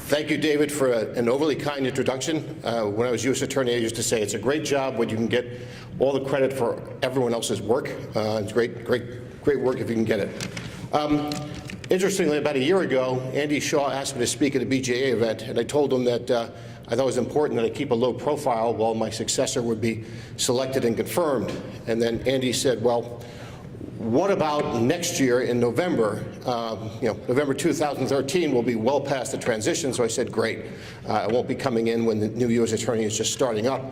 Thank you, David, for an overly kind introduction. When I was U.S. Attorney, I used to say it's a great job when you can get all the credit for everyone else's work. It's great work if you can get it. Interestingly, about a year ago, Andy Shaw asked me to speak at a BJA event, and I told him that I thought it was important that I keep a low profile while my successor would be selected and confirmed. And then Andy said, well, what about next year in November? November 2013 will be well past the transition, so I said, great. I won't be coming in when the new U.S. Attorney is just starting up.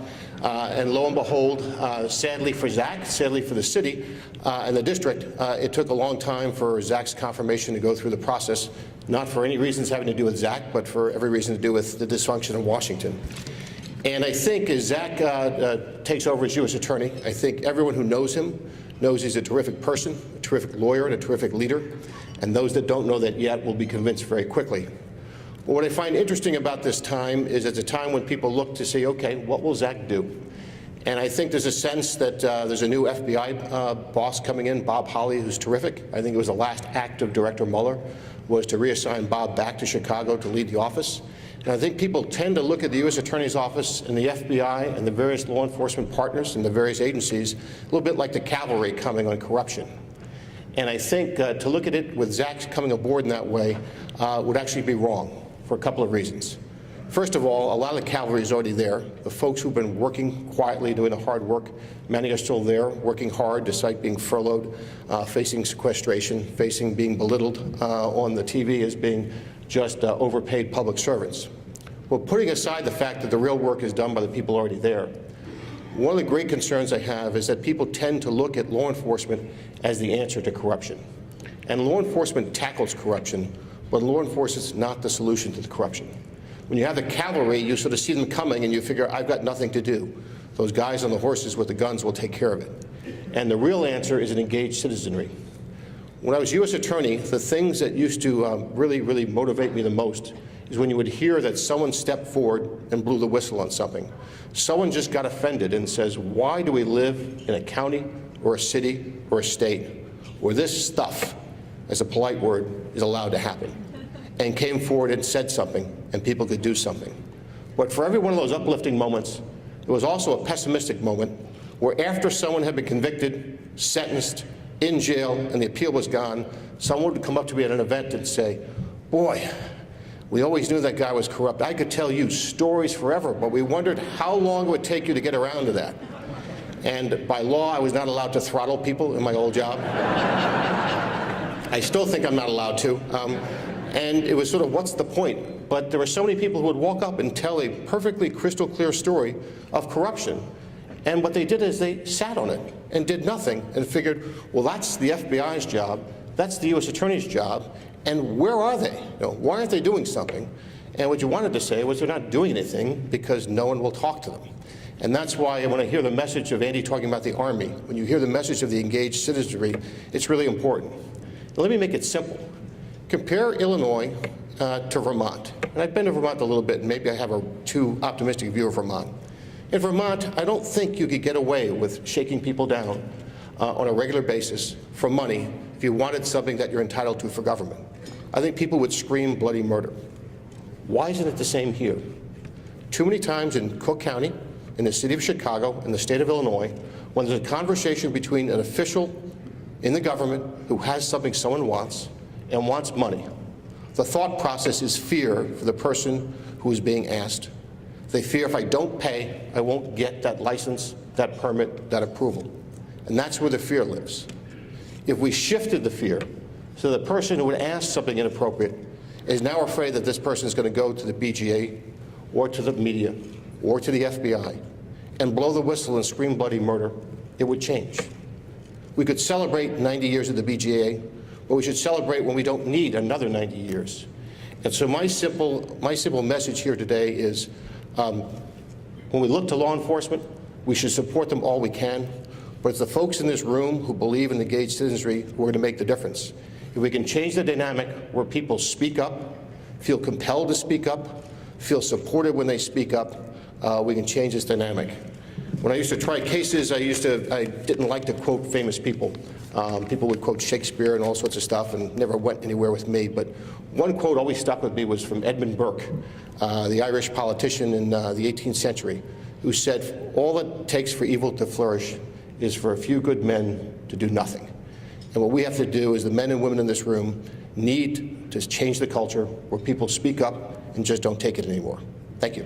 And lo and behold, sadly for Zach, sadly for the city and the district, it took a long time for Zach's confirmation to go through the process, not for any reasons having to do with Zach, but for every reason to do with the dysfunction in Washington. And I think as Zach takes over as U.S. Attorney, I think everyone who knows him knows he's a terrific person, a terrific lawyer, and a terrific leader. And those that don't know that yet will be convinced very quickly. But what I find interesting about this time is it's a time when people look to see, okay, what will Zach do? And I think there's a sense that there's a new FBI boss coming in, Bob Holly, who's terrific. I think it was the last act of Director Mueller was to reassign Bob back to Chicago to lead the office. And I think people tend to look at the U.S. Attorney's Office and the FBI and the various law enforcement partners and the various agencies a little bit like the cavalry coming on corruption. And I think to look at it with Zach coming aboard in that way would actually be wrong for a couple of reasons. First of all, a lot of the cavalry is already there. The folks who've been working quietly, doing the hard work, many are still there, working hard despite being furloughed, facing sequestration, facing being belittled on the TV as being just overpaid public servants. Well, putting aside the fact that the real work is done by the people already there, one of the great concerns I have is that people tend to look at law enforcement as the answer to corruption. And law enforcement tackles corruption, but law enforcement is not the solution to the corruption. When you have the cavalry, you sort of see them coming and you figure, I've got nothing to do. Those guys on the horses with the guns will take care of it. And the real answer is an engaged citizenry. When I was U.S. Attorney, the things that used to really motivate me the most is when you would hear that someone stepped forward and blew the whistle on something. Someone just got offended and says, why do we live in a county or a city or a state where this stuff, as a polite word, is allowed to happen? And came forward and said something, and people could do something. But for every one of those uplifting moments, there was also a pessimistic moment where after someone had been convicted, sentenced, in jail, and the appeal was gone, someone would come up to me at an event and say, boy, we always knew that guy was corrupt. I could tell you stories forever, but we wondered how long it would take you to get around to that. And by law, I was not allowed to throttle people in my old job. I still think I'm not allowed to. And it was sort of, what's the point? But there were so many people who would walk up and tell a perfectly crystal clear story of corruption. And what they did is they sat on it and did nothing and figured, well, that's the FBI's job, that's the U.S. Attorney's job, and where are they? Why aren't they doing something? And what you wanted to say was they're not doing anything because no one will talk to them. And that's why when I hear the message of Andy talking about the Army, when you hear the message of the engaged citizenry, it's really important. Now, let me make it simple. Compare Illinois to Vermont. And I've been to Vermont a little bit, and maybe I have a too optimistic view of Vermont. In Vermont, I don't think you could get away with shaking people down on a regular basis for money if you wanted something that you're entitled to for government. I think people would scream bloody murder. Why isn't it the same here? Too many times in Cook County, in the city of Chicago, in the state of Illinois, when there's a conversation between an official in the government who has something someone wants and wants money, the thought process is fear for the person who is being asked. They fear if I don't pay, I won't get that license, that permit, that approval. And that's where the fear lives. If we shifted the fear so the person who would ask something inappropriate is now afraid that this person is going to go to the BGA or to the media or to the FBI and blow the whistle and scream bloody murder, it would change. We could celebrate 90 years of the BGA, but we should celebrate when we don't need another 90 years. And so my simple message here today is when we look to law enforcement, we should support them all we can, but it's the folks in this room who believe in engaged citizenry who are going to make the difference. If we can change the dynamic where people speak up, feel compelled to speak up, feel supported when they speak up, we can change this dynamic. When I used to try cases, I didn't like to quote famous people. People would quote Shakespeare and all sorts of stuff and never went anywhere with me. But one quote always stuck with me was from Edmund Burke, the Irish politician in the 18th century, who said, "All it takes for evil to flourish is for a few good men to do nothing." And what we have to do is the men and women in this room need to change the culture where people speak up and just don't take it anymore. Thank you.